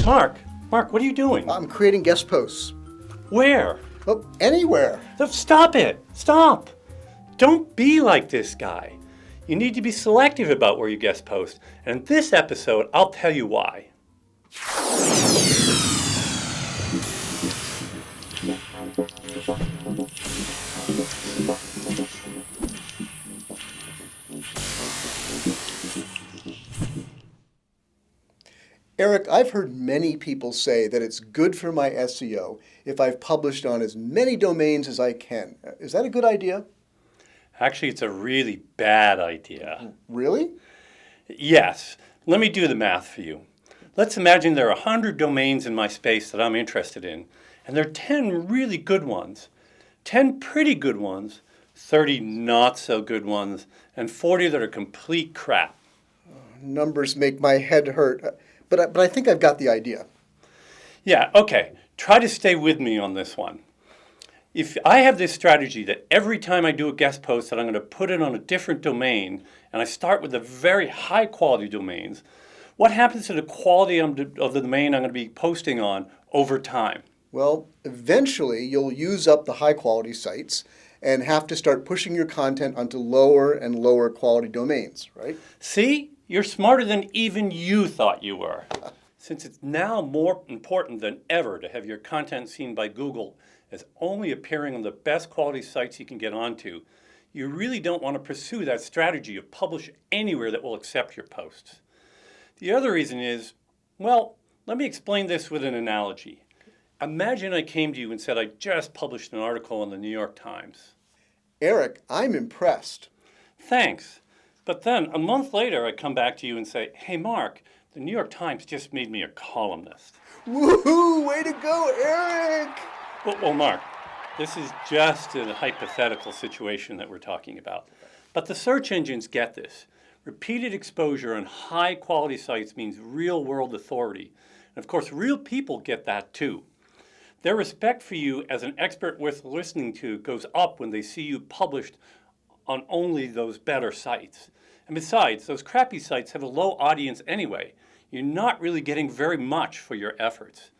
Mark, what are you doing? I'm creating guest posts. Where? Oh, anywhere. Stop it! Stop! Don't be like this guy. You need to be selective about where you guest post. And in this episode, I'll tell you why. Eric, I've heard many people say that it's good for my SEO if I've published on as many domains as I can. Is that a good idea? Actually, it's a really bad idea. Really? Yes. Let me do the math for you. Let's imagine there are 100 domains in my space that I'm interested in, and there are 10 really good ones, 10 pretty good ones, 30 not so good ones, and 40 that are complete crap. Numbers make my head hurt. But I think I've got the idea. Yeah, okay. Try to stay with me on this one. If I have this strategy that every time I do a guest post that I'm going to put it on a different domain, and I start with the very high quality domains, what happens to the quality of the domain I'm going to be posting on over time? Well, eventually you'll use up the high quality sites and have to start pushing your content onto lower and lower quality domains, right? See? You're smarter than even you thought you were. Since it's now more important than ever to have your content seen by Google as only appearing on the best quality sites you can get onto, you really don't want to pursue that strategy of publish anywhere that will accept your posts. The other reason is, well, let me explain this with an analogy. Imagine I came to you and said I just published an article in the New York Times. Eric, I'm impressed. Thanks. But then a month later, I come back to you and say, hey, Mark, the New York Times just made me a columnist. Woohoo! Way to go, Eric! Well, Mark, this is just a hypothetical situation that we're talking about. But the search engines get this. Repeated exposure on high-quality sites means real-world authority. And of course, real people get that too. Their respect for you as an expert worth listening to goes up when they see you published on only those better sites. And besides, those crappy sites have a low audience anyway. You're not really getting very much for your efforts.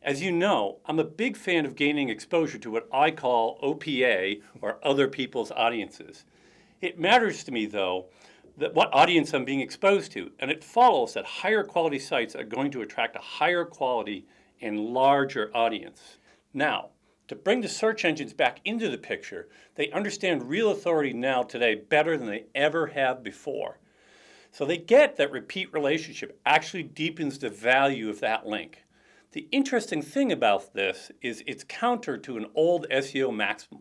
As you know, I'm a big fan of gaining exposure to what I call OPA, or other people's audiences. It matters to me, though, that what audience I'm being exposed to, and it follows that higher quality sites are going to attract a higher quality and larger audience. Now, to bring the search engines back into the picture, they understand real authority now today better than they ever have before. So they get that repeat relationship actually deepens the value of that link. The interesting thing about this is it's counter to an old SEO maxim.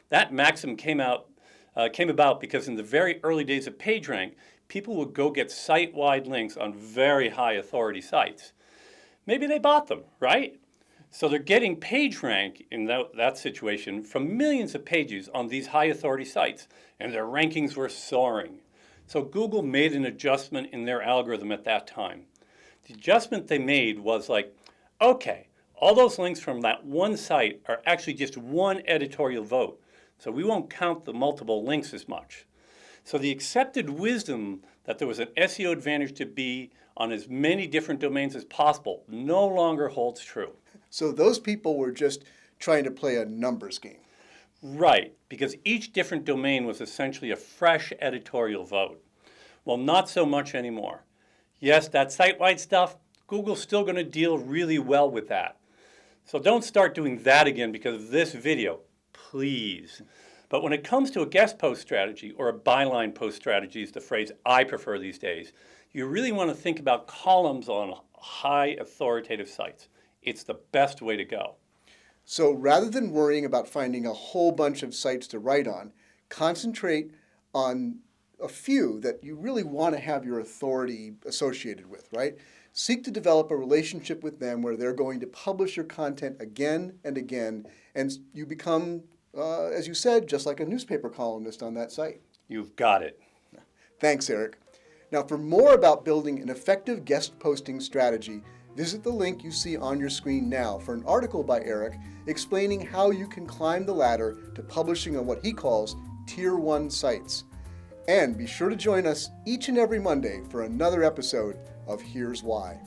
That maxim came about because in the very early days of PageRank, people would go get site-wide links on very high authority sites. Maybe they bought them, right? So they're getting PageRank in that situation from millions of pages on these high authority sites, and their rankings were soaring. So Google made an adjustment in their algorithm at that time. The adjustment they made was like, okay, all those links from that one site are actually just one editorial vote, so we won't count the multiple links as much. So the accepted wisdom that there was an SEO advantage to be on as many different domains as possible no longer holds true. So those people were just trying to play a numbers game. Right, because each different domain was essentially a fresh editorial vote. Well, not so much anymore. Yes, that site-wide stuff, Google's still going to deal really well with that. So don't start doing that again because of this video, please. But when it comes to a guest post strategy, or a byline post strategy is the phrase I prefer these days, you really want to think about columns on high authoritative sites. It's the best way to go. So rather than worrying about finding a whole bunch of sites to write on, concentrate on a few that you really want to have your authority associated with, right? Seek to develop a relationship with them where they're going to publish your content again and again, and you become, as you said, just like a newspaper columnist on that site. You've got it. Thanks, Eric. Now, for more about building an effective guest posting strategy, visit the link you see on your screen now for an article by Eric explaining how you can climb the ladder to publishing on what he calls Tier 1 sites. And be sure to join us each and every Monday for another episode of Here's Why.